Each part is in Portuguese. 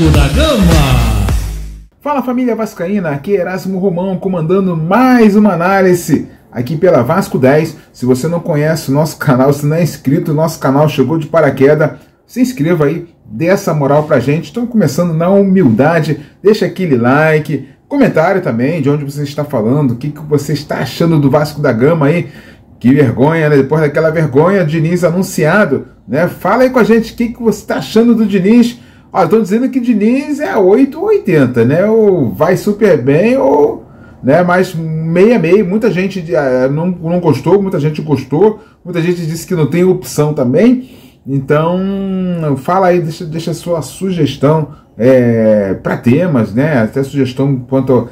Vasco da Gama. Fala família vascaína, aqui é Erasmo Romão comandando mais uma análise aqui pela Vasco 10. Se você não conhece o nosso canal, se não é inscrito, o nosso canal chegou de paraquedas, se inscreva aí, dê essa moral pra gente. Estamos começando na humildade, deixa aquele like, comentário também de onde você está falando, o que você está achando do Vasco da Gama aí. Que vergonha, né? Depois daquela vergonha, Diniz anunciado, né? Fala aí com a gente o que você está achando do Diniz. Olha, estão dizendo que Diniz é 8 ou 80, né? Ou vai super bem, ou, né? Mas meia. Muita gente não gostou, muita gente gostou, muita gente disse que não tem opção também. Então, fala aí, deixa a sua sugestão para temas, né? Até sugestão quanto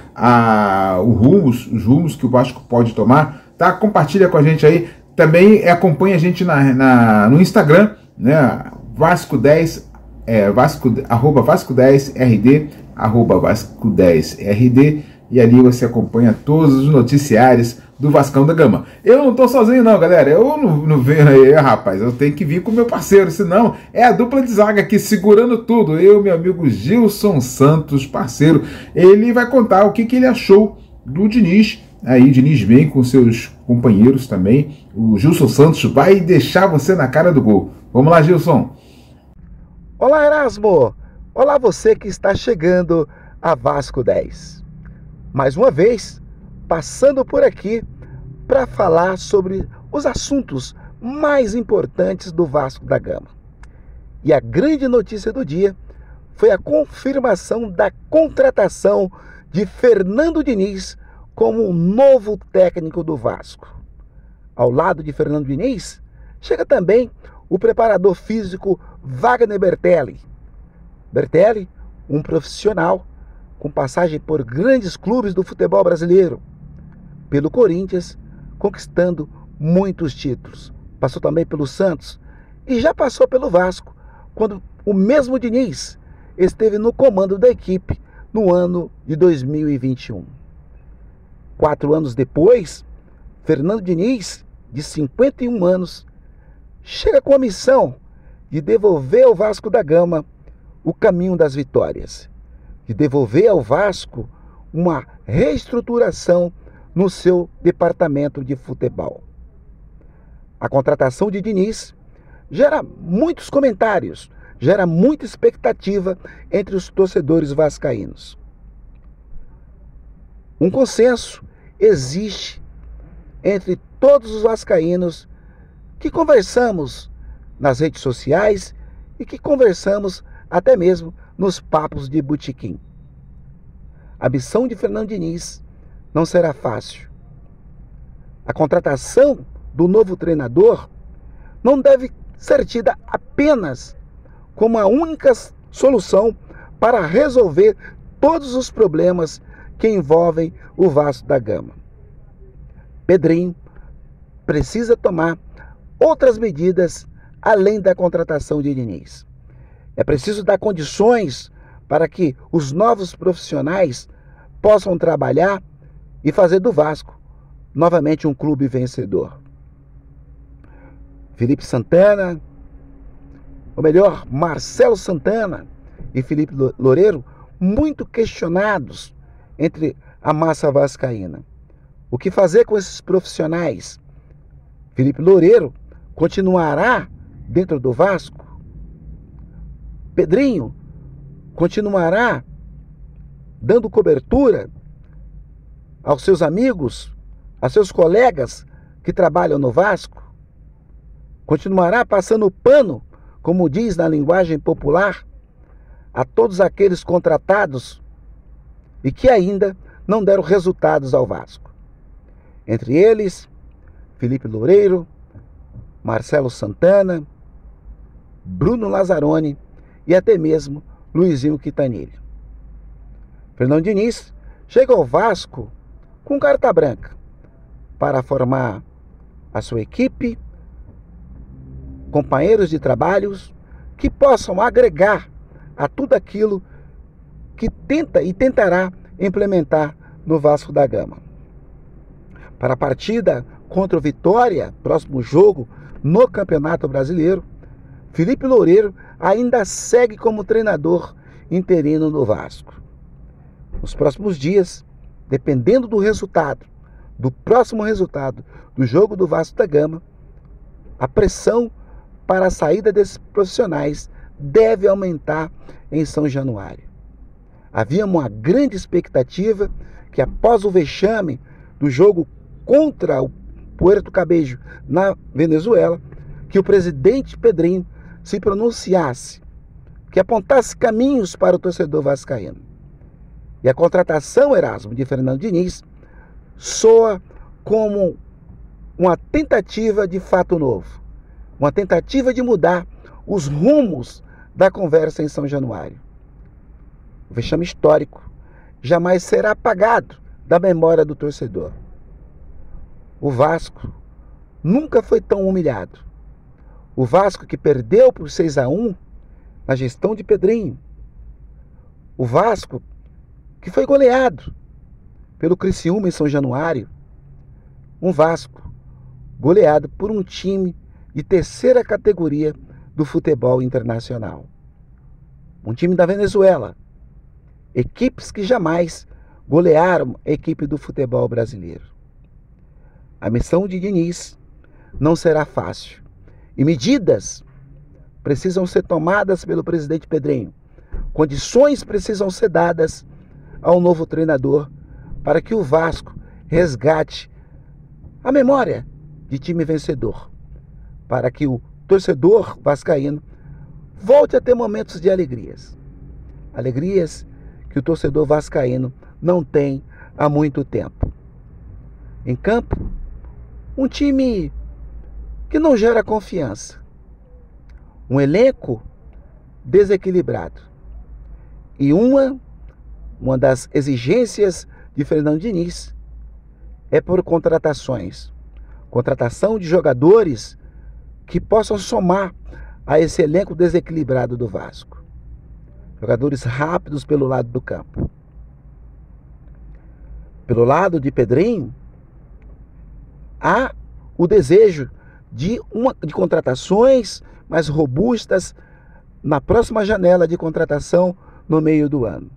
os rumos que o Vasco pode tomar. Tá? Compartilha com a gente aí. Também acompanha a gente no Instagram, né? Vasco10, arroba Vasco10RD, arroba Vasco10RD, e ali você acompanha todos os noticiários do Vascão da Gama. Eu não tô sozinho não, galera. Eu não venho aí, rapaz. Eu tenho que vir com o meu parceiro, senão é a dupla de zaga aqui segurando tudo. Eu, meu amigo Gilson Santos, parceiro. Ele vai contar o que ele achou do Diniz. Aí Diniz vem com seus companheiros também. O Gilson Santos vai deixar você na cara do gol. Vamos lá, Gilson. Olá, Erasmo. Olá, você que está chegando a Vasco 10. Mais uma vez, passando por aqui para falar sobre os assuntos mais importantes do Vasco da Gama. E a grande notícia do dia foi a confirmação da contratação de Fernando Diniz como o novo técnico do Vasco. Ao lado de Fernando Diniz, chega também o preparador físico Wagner Bertelli. Bertelli, um profissional com passagem por grandes clubes do futebol brasileiro. Pelo Corinthians, conquistando muitos títulos. Passou também pelo Santos e já passou pelo Vasco, quando o mesmo Diniz esteve no comando da equipe no ano de 2021. 4 anos depois, Fernando Diniz, de 51 anos, chega com a missão de devolver ao Vasco da Gama o caminho das vitórias, de devolver ao Vasco uma reestruturação no seu departamento de futebol. A contratação de Diniz gera muitos comentários, gera muita expectativa entre os torcedores vascaínos. Um consenso existe entre todos os vascaínos que conversamos nas redes sociais e que conversamos até mesmo nos papos de botequim. A missão de Fernando Diniz não será fácil. A contratação do novo treinador não deve ser tida apenas como a única solução para resolver todos os problemas que envolvem o Vasco da Gama. Pedrinho precisa tomar outras medidas além da contratação de Diniz. É preciso dar condições para que os novos profissionais possam trabalhar e fazer do Vasco novamente um clube vencedor. Felipe Santana, ou melhor, Marcelo Santana e Felipe Loureiro, muito questionados entre a massa vascaína. O que fazer com esses profissionais? Felipe Loureiro continuará dentro do Vasco? Pedrinho continuará dando cobertura aos seus amigos, a seus colegas que trabalham no Vasco? Continuará passando pano, como diz na linguagem popular, a todos aqueles contratados e que ainda não deram resultados ao Vasco? Entre eles, Felipe Loureiro, Marcelo Santana, Bruno Lazzaroni e até mesmo Luizinho Quintanilha. Fernando Diniz chega ao Vasco com carta branca para formar a sua equipe, companheiros de trabalhos que possam agregar a tudo aquilo que tenta e tentará implementar no Vasco da Gama. Para a partida contra o Vitória, próximo jogo no Campeonato Brasileiro, Felipe Loureiro ainda segue como treinador interino no Vasco. Nos próximos dias, dependendo do resultado, do próximo resultado do jogo do Vasco da Gama, a pressão para a saída desses profissionais deve aumentar em São Januário. Havia uma grande expectativa que, após o vexame do jogo contra o Puerto Cabello na Venezuela, que o presidente Pedrinho se pronunciasse, que apontasse caminhos para o torcedor vascaíno. E a contratação, Erasmo, de Fernando Diniz soa como uma tentativa de fato novo, uma tentativa de mudar os rumos da conversa em São Januário. O vexame histórico jamais será apagado da memória do torcedor. O Vasco nunca foi tão humilhado. O Vasco que perdeu por 6-1 na gestão de Pedrinho. O Vasco que foi goleado pelo Criciúma em São Januário. Um Vasco goleado por um time de terceira categoria do futebol internacional. Um time da Venezuela. Equipes que jamais golearam a equipe do futebol brasileiro. A missão de Diniz não será fácil. E medidas precisam ser tomadas pelo presidente Pedrinho. Condições precisam ser dadas ao novo treinador para que o Vasco resgate a memória de time vencedor. Para que o torcedor vascaíno volte a ter momentos de alegrias. Alegrias que o torcedor vascaíno não tem há muito tempo. Em campo, um time que não gera confiança. Um elenco desequilibrado. E uma das exigências de Fernando Diniz é por contratações. Contratação de jogadores que possam somar a esse elenco desequilibrado do Vasco. Jogadores rápidos pelo lado do campo. Pelo lado de Pedrinho, há o desejo de contratações mais robustas na próxima janela de contratação no meio do ano.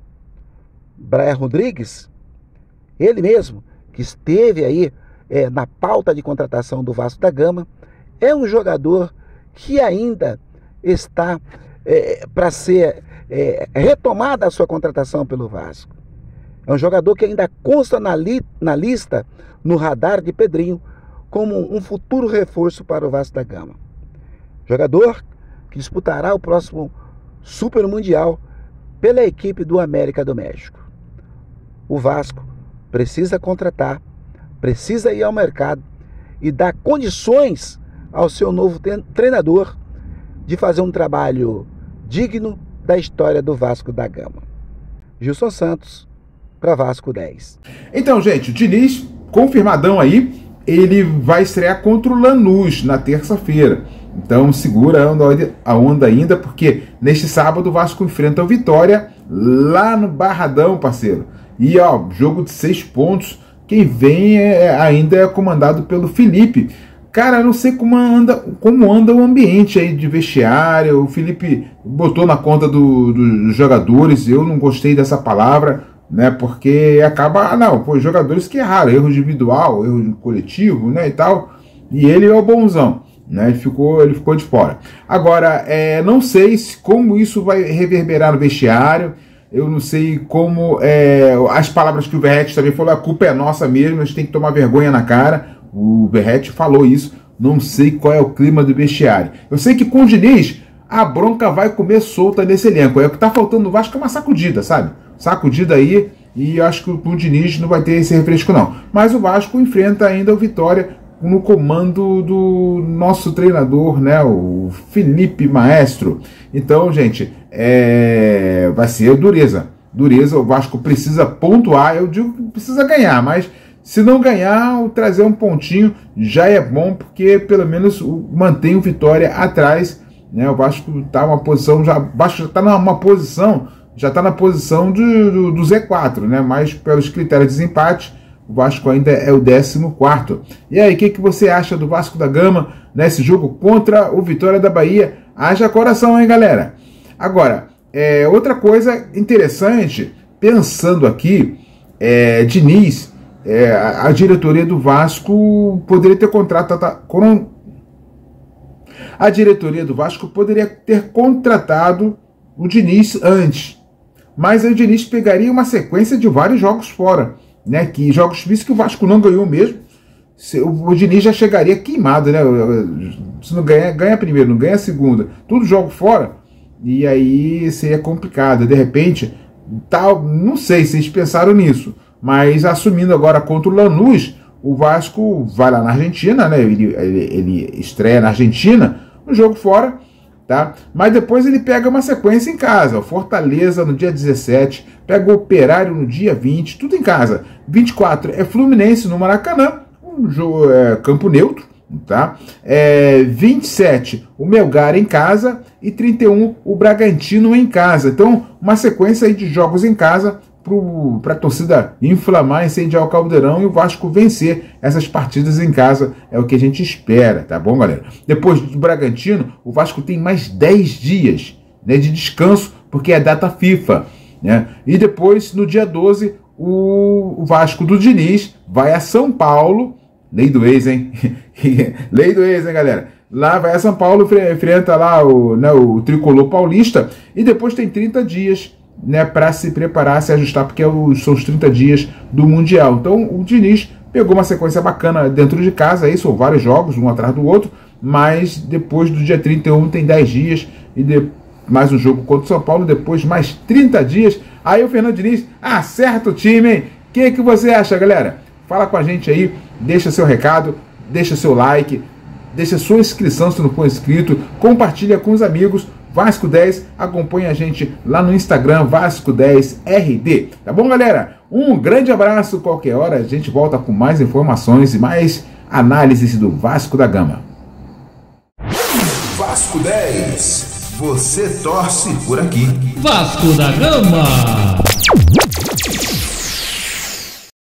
Brian Rodrigues, ele mesmo, que esteve aí na pauta de contratação do Vasco da Gama, é um jogador que ainda está para ser retomada a sua contratação pelo Vasco. É um jogador que ainda consta na lista, no radar de Pedrinho, como um futuro reforço para o Vasco da Gama. Jogador que disputará o próximo Super Mundial pela equipe do América do México. O Vasco precisa contratar, precisa ir ao mercado e dar condições ao seu novo treinador de fazer um trabalho digno da história do Vasco da Gama. Gilson Santos, para Vasco 10. Então, gente, o Diniz, confirmadão aí, ele vai estrear contra o Lanús na terça-feira. Então segura a onda ainda, porque neste sábado o Vasco enfrenta o Vitória lá no Barradão, parceiro. E ó, jogo de 6 pontos. Quem vem ainda é comandado pelo Felipe. Cara, eu não sei como anda o ambiente aí de vestiário. O Felipe botou na conta dos jogadores. Eu não gostei dessa palavra, né? Porque acaba, jogadores que erraram, erro individual, erro coletivo, né, e tal. E ele é o bonzão, né? Ele ficou de fora. Agora, não sei como isso vai reverberar no vestiário. Eu não sei como as palavras que o Verratti também falou, a culpa é nossa mesmo, a gente tem que tomar vergonha na cara. O Verratti falou isso. Não sei qual é o clima do vestiário. Eu sei que com o Diniz a bronca vai comer solta nesse elenco. O que tá faltando no Vasco é uma sacudida, sabe? Sacudida aí, e eu acho que o Diniz não vai ter esse refresco não. Mas o Vasco enfrenta ainda o Vitória no comando do nosso treinador, né, o Felipe Maestro. Então, gente, vai ser dureza. Dureza, o Vasco precisa pontuar, eu digo que precisa ganhar, mas se não ganhar, trazer um pontinho já é bom, porque pelo menos mantém o Vitória atrás, né? O Vasco está uma posição, já está na posição do Z4, né? Mas pelos critérios de desempate, o Vasco ainda é o 14º. E aí, o que você acha do Vasco da Gama nesse jogo contra o Vitória da Bahia? Haja coração, hein, galera? Agora, Outra coisa interessante, pensando aqui, Diniz, a diretoria do Vasco poderia ter a diretoria do Vasco poderia ter contratado o Diniz antes, mas o Diniz pegaria uma sequência de vários jogos fora, né? Que jogos difíceis que o Vasco não ganhou mesmo. O Diniz já chegaria queimado, né? Se não ganha primeiro, não ganha segunda, tudo jogo fora, e aí seria complicado. De repente, não sei se eles pensaram nisso, mas assumindo agora contra o Lanús, o Vasco vai lá na Argentina, né? Ele estreia na Argentina, um jogo fora, tá? Mas depois ele pega uma sequência em casa. O Fortaleza no dia 17, pega o Operário no dia 20, tudo em casa. 24 é Fluminense no Maracanã, um jogo, campo neutro, tá? 27 o Melgar em casa e 31 o Bragantino em casa. Então, uma sequência aí de jogos em casa para a torcida inflamar, incendiar o Caldeirão e o Vasco vencer essas partidas em casa, é o que a gente espera, tá bom, galera? Depois do Bragantino, o Vasco tem mais 10 dias, né, de descanso, porque é data FIFA, né? E depois, no dia 12, o Vasco do Diniz vai a São Paulo, lei do ex, hein? Lei do ex, hein, galera? Lá vai a São Paulo, enfrenta lá o tricolor paulista, e depois tem 30 dias, né, para se preparar, se ajustar, porque são os 30 dias do Mundial. Então o Diniz pegou uma sequência bacana dentro de casa, aí são vários jogos, um atrás do outro, mas depois do dia 31 tem 10 dias, e mais um jogo contra o São Paulo, depois mais 30 dias, aí o Fernando Diniz acerta o time, hein? O que você acha, galera? Fala com a gente aí, deixa seu recado, deixa seu like, deixa sua inscrição se não for inscrito, compartilha com os amigos. Vasco 10, acompanha a gente lá no Instagram, Vasco 10RD. Tá bom, galera? Um grande abraço. Qualquer hora a gente volta com mais informações e mais análises do Vasco da Gama. Vasco 10, você torce por aqui. Vasco da Gama.